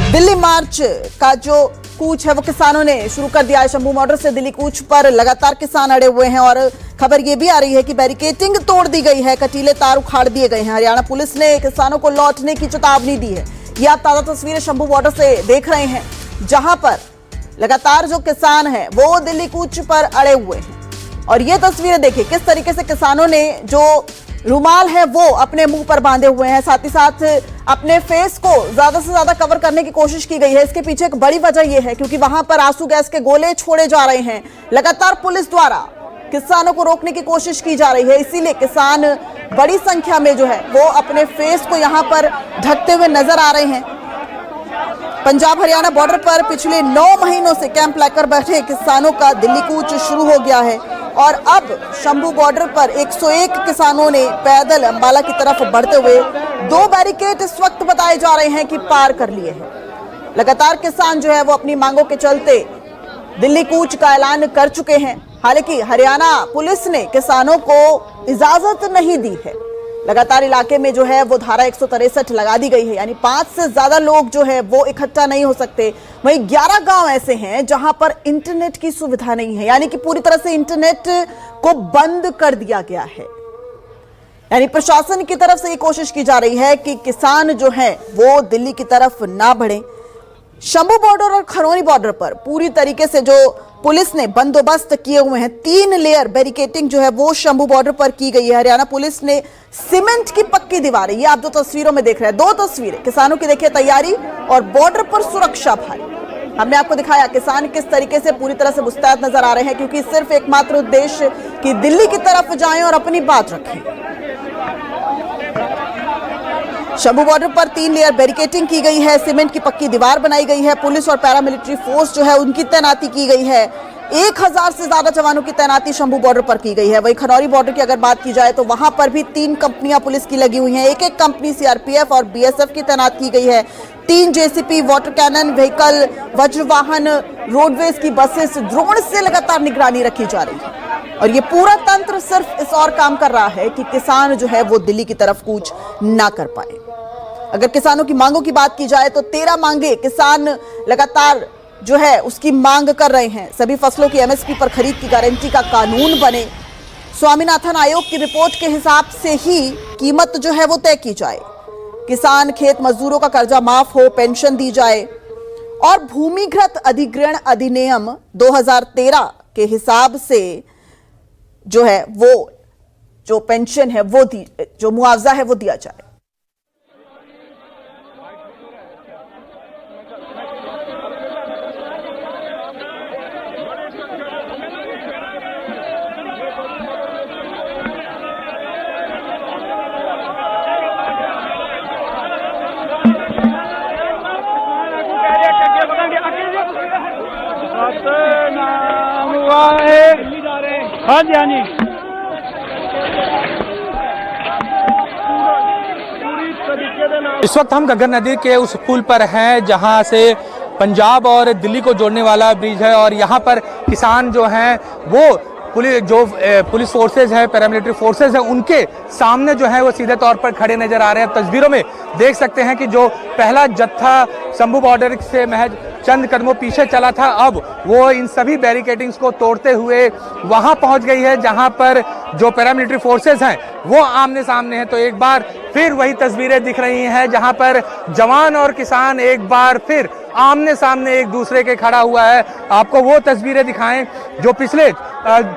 दिल्ली मार्च का जो कूच है वो किसानों ने शुरू कर दिया है। शंभू बॉर्डर से दिल्ली कूच पर लगातार किसान अड़े हुए हैं और खबर ये भी आ रही है कि बैरिकेटिंग तोड़ दी गई है, कटीले तार उखाड़ दिए गए हैं। हरियाणा पुलिस ने किसानों को लौटने की चेतावनी दी है। ये आप ताजा तस्वीरें शंभू बॉर्डर से देख रहे हैं, जहां पर लगातार जो किसान है वो दिल्ली कूच पर अड़े हुए हैं। और ये तस्वीरें देखिए किस तरीके से किसानों ने जो रुमाल है वो अपने मुंह पर बांधे हुए हैं, साथ ही साथ अपने फेस को ज्यादा से ज्यादा कवर करने की कोशिश की गई है। इसके पीछे एक बड़ी वजह यह है क्योंकि वहां पर आंसू गैस के गोले छोड़े जा रहे हैं। लगातार पुलिस द्वारा किसानों को रोकने की कोशिश की जा रही है, इसीलिए किसान बड़ी संख्या में जो है वो अपने फेस को यहां पर ढकते हुए नजर आ रहे हैं। पंजाब हरियाणा बॉर्डर पर पिछले 9 महीनों से कैंप लेकर बैठे किसानों का दिल्ली कूच शुरू हो गया है और अब शंभू बॉर्डर पर 101 किसानों ने पैदल अंबाला की तरफ बढ़ते हुए 2 बैरिकेड इस वक्त बताए जा रहे हैं कि पार कर लिए हैं। लगातार किसान जो है वो अपनी मांगों के चलते दिल्ली कूच का ऐलान कर चुके हैं। हालांकि हरियाणा पुलिस ने किसानों को इजाजत नहीं दी है। लगातार इलाके में जो है वो धारा 163 लगा दी गई है, यानी 5 से ज्यादा लोग जो है वो इकट्ठा नहीं हो सकते। वहीं 11 गांव ऐसे हैं जहां पर इंटरनेट की सुविधा नहीं है, यानी कि पूरी तरह से इंटरनेट को बंद कर दिया गया है। यानी प्रशासन की तरफ से ये कोशिश की जा रही है कि किसान जो है वो दिल्ली की तरफ ना बढ़े। शंभू बॉर्डर और खरौनी बॉर्डर पर पूरी तरीके से जो पुलिस ने बंदोबस्त किए हुए हैं, 3 लेयर बैरिकेटिंग जो है वो शंभू बॉर्डर पर की गई है। हरियाणा पुलिस ने सीमेंट की पक्की दीवारें, ये आप जो तस्वीरों में देख रहे हैं, 2 तस्वीरें किसानों की देखिए तैयारी और बॉर्डर पर सुरक्षा भारी। हमने आपको दिखाया किसान किस तरीके से पूरी तरह से मुस्तैद नजर आ रहे हैं क्योंकि सिर्फ एकमात्र उद्देश्य कि दिल्ली की तरफ जाएं और अपनी बात रखें। शंभू बॉर्डर पर 3 लेयर बैरिकेटिंग की गई है, सीमेंट की पक्की दीवार बनाई गई है, पुलिस और पैरामिलिट्री फोर्स जो है उनकी तैनाती की गई है। 1000 से ज्यादा जवानों की तैनाती शंभू बॉर्डर पर की गई है। वहीं खनौरी बॉर्डर की अगर बात की जाए तो वहां पर भी 3 कंपनियां पुलिस की लगी हुई हैं। एक कंपनी सीआरपीएफ और बीएसएफ की तैनात की गई है। 3 जेसीपी, वाटर कैनन व्हीकल, वज्रवाहन, रोडवेज की बसेस, ड्रोन से लगातार निगरानी रखी जा रही है। और ये पूरा तंत्र सिर्फ इस और काम कर रहा है कि किसान जो है वो दिल्ली की तरफ कूच ना कर पाए। अगर किसानों की मांगों की बात की जाए तो 13 मांगे किसान लगातार जो है उसकी मांग कर रहे हैं। सभी फसलों की एमएसपी पर खरीद की गारंटी का कानून बने, स्वामीनाथन आयोग की रिपोर्ट के हिसाब से ही कीमत जो है वो तय की जाए, किसान खेत मजदूरों का कर्जा माफ हो, पेंशन दी जाए और भूमिगत अधिग्रहण अधिनियम 2013 के हिसाब से जो है वो जो पेंशन है वो जो मुआवजा है वो दिया जाए। हाँ जी, हाँ जी। इस वक्त हम घग्गर नदी के उस पुल पर हैं जहां से पंजाब और दिल्ली को जोड़ने वाला ब्रिज है और यहाँ पर किसान जो हैं वो पुलिस फोर्सेज है, पैरामिलिट्री फोर्सेज है, उनके सामने जो है वो सीधे तौर पर खड़े नजर आ रहे हैं। तस्वीरों में देख सकते हैं कि जो पहला जत्था शंभू बॉर्डर से महज चंद कदमों पीछे चला था, अब वो इन सभी बैरिकेडिंग्स को तोड़ते हुए वहां पहुंच गई है जहां पर जो पैरामिलिट्री फोर्सेज हैं वो आमने सामने हैं। तो एक बार फिर वही तस्वीरें दिख रही हैं जहां पर जवान और किसान एक बार फिर आमने सामने एक दूसरे के खड़ा हुआ है। आपको वो तस्वीरें दिखाएं जो पिछले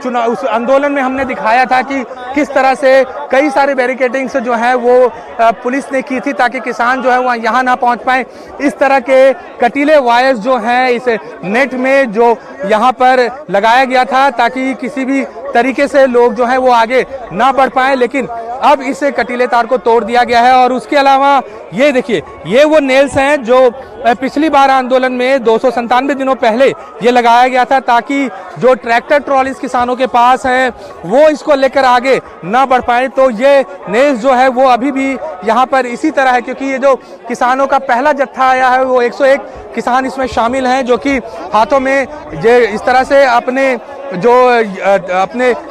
चुनाव उस आंदोलन में हमने दिखाया था कि किस तरह से कई सारे बैरिकेडिंग्स जो है वो पुलिस ने की थी ताकि किसान जो है वह यहाँ ना पहुँच पाए। इस तरह के कटीले वायर्स जो हैं इस नेट में जो यहाँ पर लगाया गया था ताकि किसी भी तरीके से लोग जो है वो आगे ना बढ़ पाए, लेकिन अब इस कटीले तार को तोड़ दिया गया है। और उसके अलावा ये देखिए, ये वो नेल्स हैं जो पिछली बार आंदोलन में 297 दिनों पहले ये लगाया गया था ताकि जो ट्रैक्टर ट्रॉलीज किसानों के पास हैं वो इसको लेकर आगे ना बढ़ पाए। तो ये नेल्स जो है वो अभी भी यहाँ पर इसी तरह है क्योंकि ये जो किसानों का पहला जत्था आया है वो 101 किसान इसमें शामिल हैं जो कि हाथों में इस तरह से अपने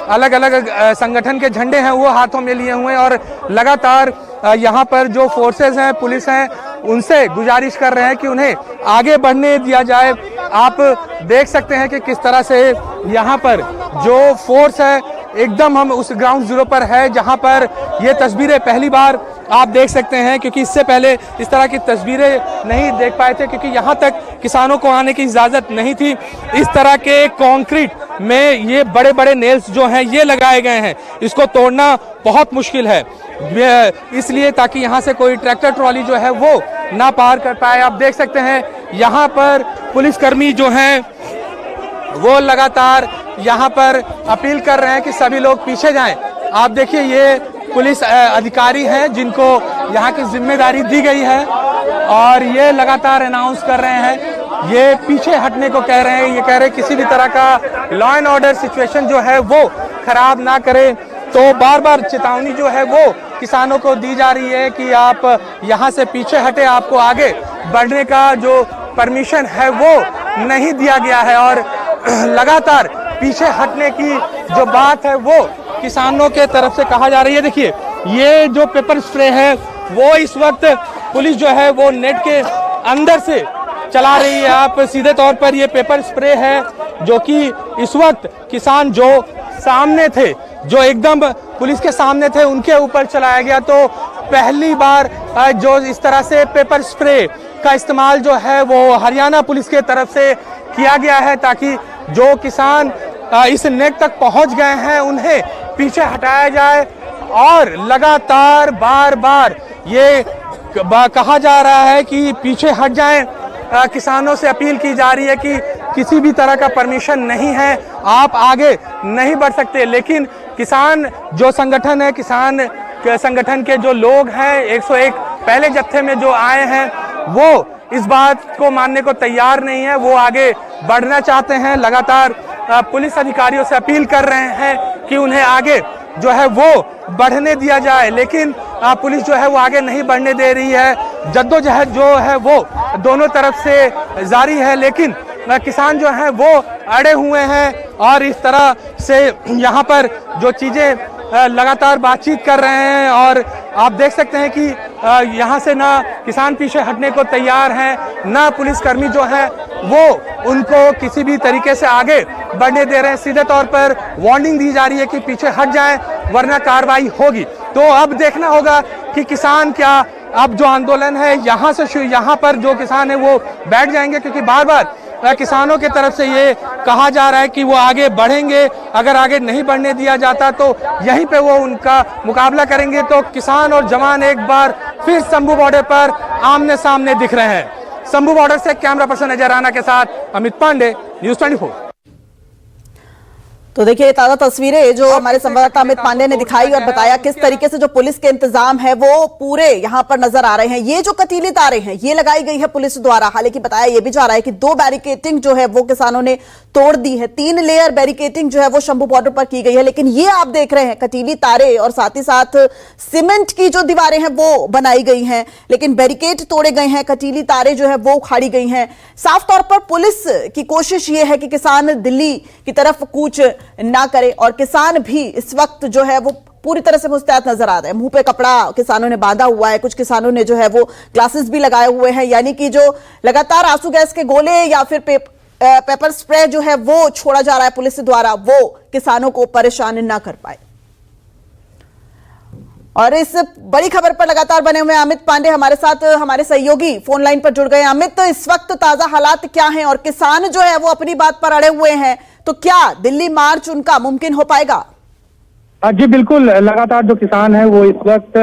अलग अलग संगठन के झंडे हैं वो हाथों में लिए हुए हैं और लगातार यहाँ पर जो फोर्सेस हैं, पुलिस हैं, उनसे गुजारिश कर रहे हैं कि उन्हें आगे बढ़ने दिया जाए। आप देख सकते हैं कि किस तरह से यहाँ पर जो फोर्स है एकदम हम उस ग्राउंड जीरो पर है जहां पर ये तस्वीरें पहली बार आप देख सकते हैं, क्योंकि इससे पहले इस तरह की तस्वीरें नहीं देख पाए थे, क्योंकि यहां तक किसानों को आने की इजाजत नहीं थी। इस तरह के कंक्रीट में ये बड़े बड़े नेल्स जो हैं ये लगाए गए हैं, इसको तोड़ना बहुत मुश्किल है, इसलिए ताकि यहां से कोई ट्रैक्टर ट्रॉली जो है वो ना पार कर पाए। आप देख सकते हैं यहाँ पर पुलिसकर्मी जो हैं वो लगातार यहाँ पर अपील कर रहे हैं कि सभी लोग पीछे जाएं। आप देखिए ये पुलिस अधिकारी हैं जिनको यहाँ की जिम्मेदारी दी गई है और ये लगातार अनाउंस कर रहे हैं, ये पीछे हटने को कह रहे हैं। ये कह रहे हैं किसी भी तरह का लॉ एंड ऑर्डर सिचुएशन जो है वो खराब ना करे। तो बार बार चेतावनी जो है वो किसानों को दी जा रही है कि आप यहाँ से पीछे हटे, आपको आगे बढ़ने का जो परमिशन है वो नहीं दिया गया है। और लगातार पीछे हटने की जो बात है वो किसानों के तरफ से कहा जा रही है। देखिए ये जो पेपर स्प्रे है वो इस वक्त पुलिस जो है वो नेट के अंदर से चला रही है। आप सीधे तौर पर ये पेपर स्प्रे है जो कि इस वक्त किसान जो सामने थे, जो एकदम पुलिस के सामने थे, उनके ऊपर चलाया गया। तो पहली बार जो इस तरह से पेपर स्प्रे का इस्तेमाल जो है वो हरियाणा पुलिस के तरफ से किया गया है, ताकि जो किसान इस नेट तक पहुंच गए हैं उन्हें पीछे हटाया जाए। और लगातार बार बार ये कहा जा रहा है कि पीछे हट जाएं। किसानों से अपील की जा रही है कि किसी भी तरह का परमिशन नहीं है, आप आगे नहीं बढ़ सकते। लेकिन किसान जो संगठन है, किसान संगठन के जो लोग हैं 101 पहले जत्थे में जो आए हैं वो इस बात को मानने को तैयार नहीं है, वो आगे बढ़ना चाहते हैं। लगातार पुलिस अधिकारियों से अपील कर रहे हैं कि उन्हें आगे जो है वो बढ़ने दिया जाए, लेकिन पुलिस जो है वो आगे नहीं बढ़ने दे रही है। जद्दोजहद जो है वो दोनों तरफ से जारी है, लेकिन किसान जो हैं वो अड़े हुए हैं और इस तरह से यहाँ पर जो चीज़ें लगातार बातचीत कर रहे हैं। और आप देख सकते हैं कि यहाँ से ना किसान पीछे हटने को तैयार हैं, ना पुलिसकर्मी जो है वो उनको किसी भी तरीके से आगे बढ़ने दे रहे हैं। सीधे तौर पर वार्निंग दी जा रही है कि पीछे हट जाएं वरना कार्रवाई होगी। तो अब देखना होगा कि किसान क्या अब जो आंदोलन है यहाँ पर जो किसान है वो बैठ जाएंगे, क्योंकि बार बार किसानों की तरफ से ये कहा जा रहा है कि वो आगे बढ़ेंगे, अगर आगे नहीं बढ़ने दिया जाता तो यहीं पे वो उनका मुकाबला करेंगे। तो किसान और जवान एक बार फिर शंभू बॉर्डर पर आमने सामने दिख रहे हैं। शंभू बॉर्डर से कैमरा पर्सन अजय राणा के साथ अमित पांडे, न्यूज़ 24। तो देखिए ताजा तस्वीरें जो हमारे संवाददाता अमित पांडे ने दिखाई और बताया किस तरीके से जो पुलिस के इंतजाम है वो पूरे यहां पर नजर आ रहे हैं। ये जो कटीली तारें हैं ये लगाई गई है पुलिस द्वारा, हालांकि बताया ये भी जा रहा है कि 2 बैरिकेटिंग जो है वो किसानों ने तोड़ दी है, 3 लेयर बैरिकेटिंग जो है वो शंभू बॉर्डर पर की गई है। लेकिन ये आप देख रहे हैं कटीली तारें और साथ ही साथ सीमेंट की जो दीवारें हैं वो बनाई गई हैं, लेकिन बैरिकेड तोड़े गए हैं, कटीली तारें जो है वो उखाड़ी गई हैं। साफ तौर पर पुलिस की कोशिश ये है कि किसान दिल्ली की तरफ कूच ना करे और किसान भी इस वक्त जो है वो पूरी तरह से मुस्तैद नजर आ रहे हैं। मुंह पे कपड़ा किसानों ने बांधा हुआ है, कुछ किसानों ने जो है वो ग्लासेस भी लगाए हुए हैं, यानी कि जो लगातार आंसू गैस के गोले या फिर पेपर स्प्रे जो है वो छोड़ा जा रहा है पुलिस द्वारा, वो किसानों को परेशान ना कर पाए। और इस बड़ी खबर पर लगातार बने हुए अमित पांडे हमारे साथ, हमारे सहयोगी फोन लाइन पर जुड़ गए। अमित, इस वक्त ताजा हालात क्या हैं और किसान जो है वो अपनी बात पर अड़े हुए हैं, तो क्या दिल्ली मार्च उनका मुमकिन हो पाएगा? जी बिल्कुल, लगातार जो किसान है वो इस वक्त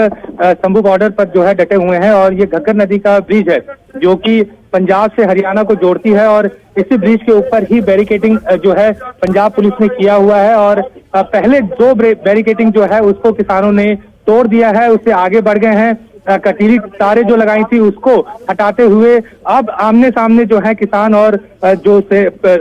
शंभू बॉर्डर पर जो है डटे हुए हैं। और ये घग्गर नदी का ब्रिज है जो कि पंजाब से हरियाणा को जोड़ती है और इसी ब्रिज के ऊपर ही बैरिकेटिंग जो है पंजाब पुलिस ने किया हुआ है। और पहले 2 बैरिकेटिंग जो है उसको किसानों ने तोड़ दिया है, उससे आगे बढ़ गए हैं। कटीली तारे जो लगाई थी उसको हटाते हुए अब आमने सामने जो है किसान और जो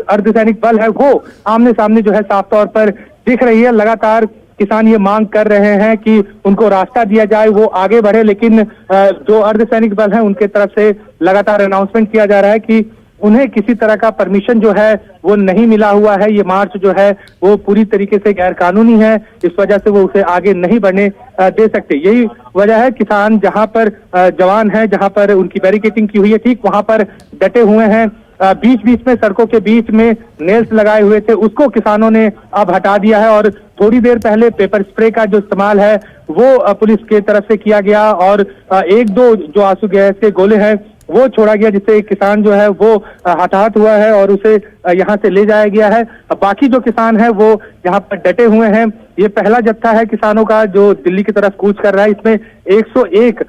अर्धसैनिक बल है वो आमने सामने जो है साफ तौर पर दिख रही है। लगातार किसान ये मांग कर रहे हैं कि उनको रास्ता दिया जाए, वो आगे बढ़े, लेकिन जो अर्धसैनिक बल है उनके तरफ से लगातार अनाउंसमेंट किया जा रहा है कि उन्हें किसी तरह का परमिशन जो है वो नहीं मिला हुआ है। ये मार्च जो है वो पूरी तरीके से गैर कानूनी है, इस वजह से वो उसे आगे नहीं बढ़ने दे सकते। यही वजह है किसान जहां पर जवान है, जहां पर उनकी बैरिकेटिंग की हुई है, ठीक वहां पर डटे हुए हैं। बीच बीच में सड़कों के बीच में नेल्स लगाए हुए थे, उसको किसानों ने अब हटा दिया है और थोड़ी देर पहले पेपर स्प्रे का जो इस्तेमाल है वो पुलिस की तरफ से किया गया और एक दो जो आंसू गैस के गोले हैं वो छोड़ा गया, जिससे एक किसान जो है वो हताहत हुआ है और उसे यहाँ से ले जाया गया है। बाकी जो किसान है वो यहाँ पर डटे हुए हैं। ये पहला जत्था है किसानों का जो दिल्ली की तरफ कूच कर रहा है। इसमें 101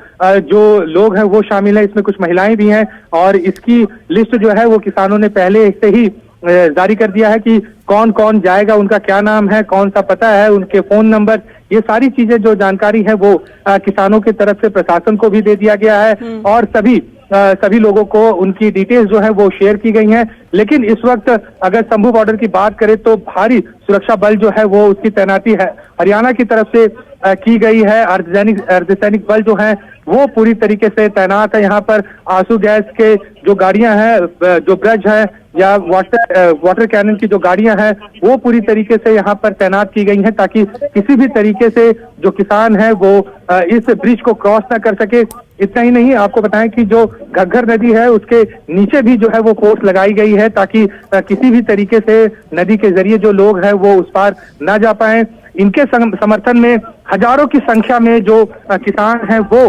जो लोग हैं वो शामिल है, इसमें कुछ महिलाएं भी हैं और इसकी लिस्ट जो है वो किसानों ने पहले से ही जारी कर दिया है कि कौन कौन जाएगा, उनका क्या नाम है, कौन सा पता है, उनके फोन नंबर, ये सारी चीजें जो जानकारी है वो किसानों की तरफ से प्रशासन को भी दे दिया गया है और सभी लोगों को उनकी डिटेल्स जो है वो शेयर की गई हैं। लेकिन इस वक्त अगर शंभू बॉर्डर की बात करें तो भारी सुरक्षा बल जो है वो उसकी तैनाती है हरियाणा की तरफ से की गई है। अर्धसैनिक बल जो है वो पूरी तरीके से तैनात है। यहाँ पर आंसू गैस के जो गाड़ियां हैं, जो ब्रज है या वाटर कैनन की जो गाड़ियां हैं वो पूरी तरीके से यहाँ पर तैनात की गई हैं ताकि किसी भी तरीके से जो किसान है वो इस ब्रिज को क्रॉस ना कर सके। इतना ही नहीं, आपको बताएं कि जो घग्गर नदी है उसके नीचे भी जो है वो फोर्स लगाई गई है ताकि किसी भी तरीके से नदी के जरिए जो लोग हैं वो उस पार ना जा पाए। इनके समर्थन में हजारों की संख्या में जो किसान हैं वो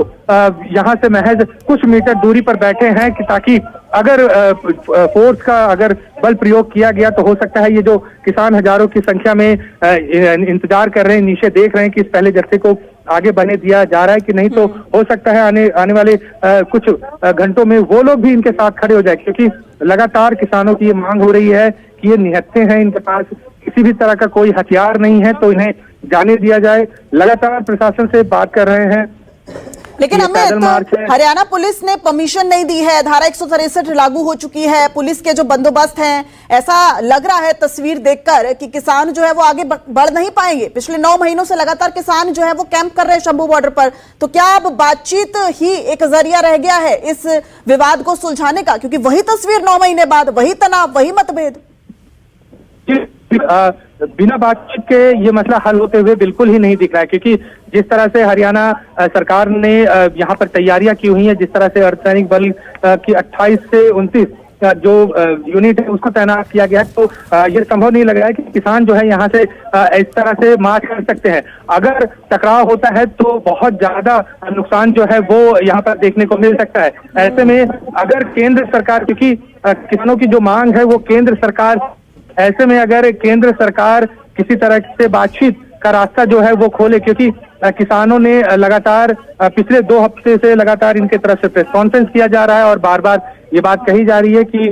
यहाँ से महज कुछ मीटर दूरी पर बैठे हैं कि ताकि अगर फोर्स का अगर बल प्रयोग किया गया तो हो सकता है ये जो किसान हजारों की संख्या में इंतजार कर रहे हैं, नीचे देख रहे हैं कि इस पहले जत्थे को आगे बढ़ने दिया जा रहा है कि नहीं, तो हो सकता है आने वाले कुछ घंटों में वो लोग भी इनके साथ खड़े हो जाए, क्योंकि लगातार किसानों की ये मांग हो रही है कि ये निहत्थे हैं, इनके पास किसी भी तरह का कोई हथियार नहीं है तो इन्हें जाने दिया जाए। लगातार प्रशासन से बात कर रहे हैं। लेकिन अमित, हरियाणा पुलिस ने परमिशन नहीं दी है, धारा 163 लागू हो चुकी है, पुलिस के जो बंदोबस्त हैं, ऐसा लग रहा है तस्वीर देखकर कि किसान जो है वो आगे बढ़ नहीं पाएंगे। पिछले 9 महीनों से लगातार किसान जो है वो कैंप कर रहे हैं शंभू बॉर्डर पर, तो क्या अब बातचीत ही एक जरिया रह गया है इस विवाद को सुलझाने का? क्योंकि वही तस्वीर 9 महीने बाद, वही तनाव, वही मतभेद। बिना बातचीत के ये मसला हल होते हुए बिल्कुल ही नहीं दिख रहा है, क्योंकि जिस तरह से हरियाणा सरकार ने यहाँ पर तैयारियां की हुई हैं, जिस तरह से अर्धसैनिक बल की 28 से 29 जो यूनिट है उसको तैनात किया गया है, तो ये संभव नहीं लग रहा है कि किसान जो है यहाँ से इस तरह से मार्च कर सकते हैं। अगर टकराव होता है तो बहुत ज्यादा नुकसान जो है वो यहाँ पर देखने को मिल सकता है। ऐसे में अगर केंद्र सरकार, क्योंकि किसानों की जो मांग है वो केंद्र सरकार, ऐसे में अगर केंद्र सरकार किसी तरह से बातचीत का रास्ता जो है वो खोले, क्योंकि किसानों ने लगातार पिछले 2 हफ्ते से लगातार इनके तरफ से प्रेस कॉन्फ्रेंस किया जा रहा है और बार बार ये बात कही जा रही है कि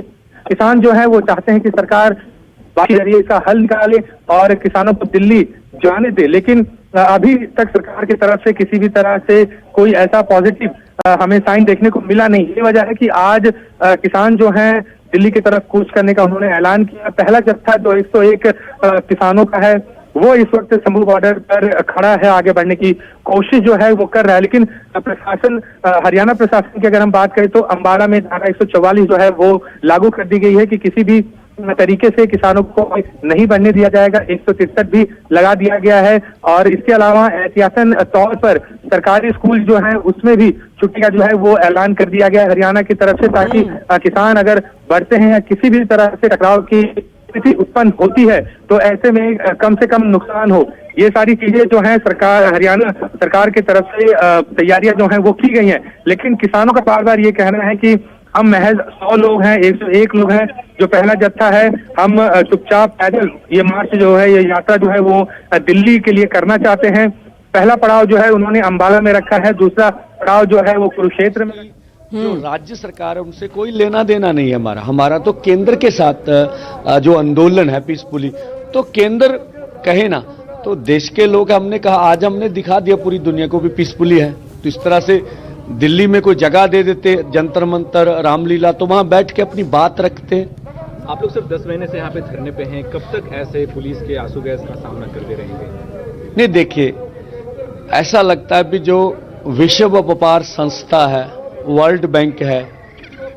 किसान जो है वो चाहते हैं कि सरकार बात के जरिए इसका हल निकाले और किसानों को दिल्ली जाने दे, लेकिन अभी तक सरकार की तरफ से किसी भी तरह से कोई ऐसा पॉजिटिव हमें साइन देखने को मिला नहीं। ये वजह है कि आज किसान जो हैं दिल्ली की तरफ कूच करने का उन्होंने ऐलान किया। पहला जत्था जो 101 किसानों का है वो इस वक्त शंभू बॉर्डर पर खड़ा है, आगे बढ़ने की कोशिश जो है वो कर रहा है। लेकिन प्रशासन, हरियाणा प्रशासन की अगर हम बात करें तो अंबाला में धारा 144 जो है वो लागू कर दी गई है कि किसी भी तरीके से किसानों को नहीं बढ़ने दिया जाएगा। 163 भी लगा दिया गया है और इसके अलावा एहतियातन तौर पर सरकारी स्कूल जो है उसमें भी छुट्टी का जो है वो ऐलान कर दिया गया है हरियाणा की तरफ से, ताकि किसान अगर बढ़ते हैं या किसी भी तरह से टकराव की स्थिति उत्पन्न होती है तो ऐसे में कम से कम नुकसान हो। ये सारी चीजें जो है हरियाणा सरकार की तरफ से तैयारियां जो है वो की गई हैं। लेकिन किसानों का बार बार ये कहना है कि हम महज 100 लोग हैं, 101 लोग हैं, जो पहला जत्था है, हम चुपचाप पैदल ये मार्च जो है, ये यात्रा जो है वो दिल्ली के लिए करना चाहते हैं। पहला पड़ाव जो है उन्होंने अंबाला में रखा है, दूसरा पड़ाव जो है वो कुरुक्षेत्र में। जो राज्य सरकार है उनसे कोई लेना देना नहीं है हमारा तो केंद्र के साथ जो आंदोलन है पीसफुली, तो केंद्र कहे ना तो देश के लोग, हमने कहा आज हमने दिखा दिया पूरी दुनिया को भी पीसफुली है। तो इस तरह से दिल्ली में कोई जगह दे देते, जंतर मंतर, रामलीला, तो वहां बैठ के अपनी बात रखते। आप लोग सिर्फ 10 महीने से यहाँ पे धरने पे हैं, कब तक ऐसे पुलिस के आंसू गैस का सामना करते रहेंगे? नहीं, देखिए ऐसा लगता है भी जो विश्व व्यापार संस्था है, वर्ल्ड बैंक है,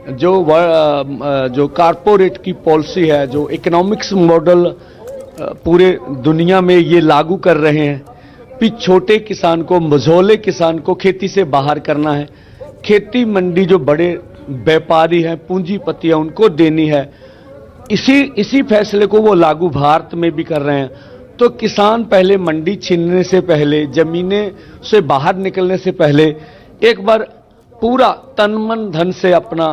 जो कारपोरेट की पॉलिसी है, जो इकोनॉमिक्स मॉडल पूरे दुनिया में ये लागू कर रहे हैं कि छोटे किसान को, मझोले किसान को खेती से बाहर करना है, खेती मंडी जो बड़े व्यापारी हैं, पूंजीपति हैं, उनको देनी है, इसी फैसले को वो लागू भारत में भी कर रहे हैं। तो किसान पहले मंडी छीनने से पहले, जमीनें से बाहर निकलने से पहले एक बार पूरा तन मन धन से अपना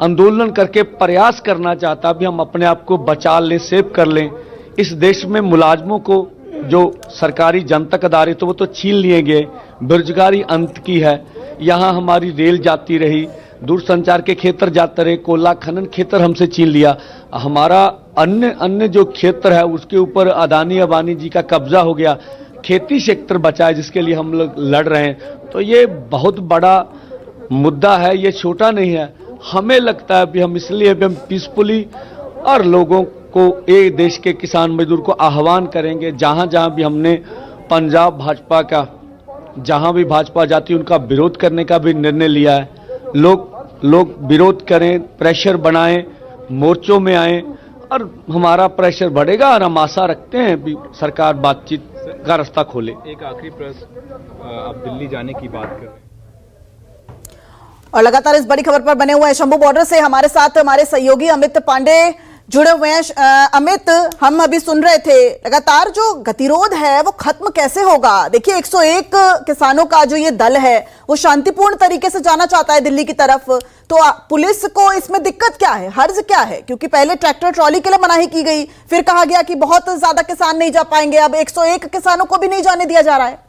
आंदोलन करके प्रयास करना चाहता भी हम अपने आप को बचा लें, सेव कर लें। इस देश में मुलाजमों को जो सरकारी जनतक अदारे तो वो तो छीन लिए गए, बेरोजगारी अंत की है, यहाँ हमारी रेल जाती रही, दूरसंचार के क्षेत्र जाते रहे, कोयला खनन क्षेत्र हमसे छीन लिया, हमारा अन्य जो क्षेत्र है उसके ऊपर अदानी अंबानी जी का कब्जा हो गया, खेती क्षेत्र बचा है जिसके लिए हम लोग लड़ रहे हैं। तो ये बहुत बड़ा मुद्दा है, ये छोटा नहीं है। हमें लगता है कि हम इसलिए भी हम पीसफुली और लोगों को, एक देश के किसान मजदूर को आह्वान करेंगे, जहां जहां भी हमने पंजाब भाजपा का, जहां भी भाजपा जाती उनका विरोध करने का भी निर्णय लिया है। लोग विरोध करें, प्रेशर बनाएं, मोर्चों में आएं और हमारा प्रेशर बढ़ेगा और हम आशा रखते हैं कि सरकार बातचीत का रास्ता खोले। एक आखिरी प्रश्न, आप दिल्ली जाने की बात कर रहे हैं और लगातार इस बड़ी खबर पर बने हुए हैं शंभू बॉर्डर से हमारे साथ हमारे सहयोगी अमित पांडे जुड़े हुए हैं। अमित, हम अभी सुन रहे थे लगातार जो गतिरोध है वो खत्म कैसे होगा? देखिए 101 किसानों का जो ये दल है वो शांतिपूर्ण तरीके से जाना चाहता है दिल्ली की तरफ, तो पुलिस को इसमें दिक्कत क्या है, हर्ज क्या है? क्योंकि पहले ट्रैक्टर ट्रॉली के लिए मनाही की गई, फिर कहा गया कि बहुत ज्यादा किसान नहीं जा पाएंगे, अब 101 किसानों को भी नहीं जाने दिया जा रहा है।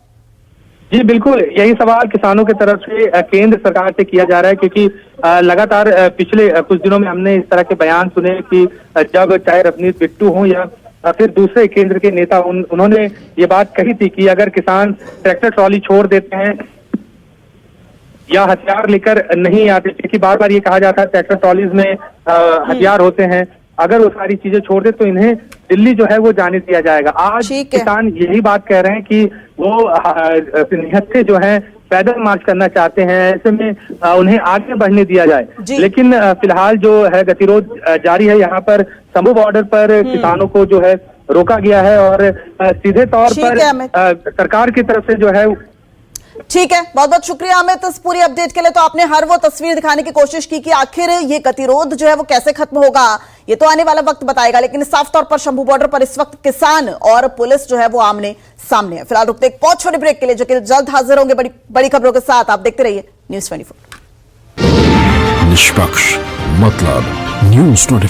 जी बिल्कुल, यही सवाल किसानों की तरफ से केंद्र सरकार से किया जा रहा है, क्योंकि लगातार पिछले कुछ दिनों में हमने इस तरह के बयान सुने कि जब चाहे रवनीत बिट्टू हो या फिर दूसरे केंद्र के नेता, उन्होंने ये बात कही थी कि अगर किसान ट्रैक्टर ट्रॉली छोड़ देते हैं या हथियार लेकर नहीं आते, क्योंकि बार बार ये कहा जाता है ट्रैक्टर ट्रॉलीज में हथियार होते हैं, अगर वो सारी चीजें छोड़ दे तो इन्हें दिल्ली जो है वो जाने दिया जाएगा। आज किसान यही बात कह रहे हैं कि वो निहत्थे जो है पैदल मार्च करना चाहते हैं, ऐसे में उन्हें आगे बढ़ने दिया जाए। लेकिन फिलहाल जो है गतिरोध जारी है, यहाँ पर शंभू बॉर्डर पर किसानों को जो है रोका गया है और सीधे तौर पर सरकार की तरफ से जो है। ठीक है, बहुत बहुत शुक्रिया अमित इस पूरी अपडेट के लिए। तो आपने हर वो तस्वीर दिखाने की कोशिश की कि आखिर ये गतिरोध जो है वो कैसे खत्म होगा, ये तो आने वाला वक्त बताएगा, लेकिन साफ तौर पर शंभू बॉर्डर पर इस वक्त किसान और पुलिस जो है वो आमने सामने है। फिलहाल रुकते एक बहुत छोटे ब्रेक के लिए, जो कि जल्द हाजिर होंगे बड़ी खबरों के साथ। आप देखते रहिए News 24। निष्पक्ष मतलब News 24।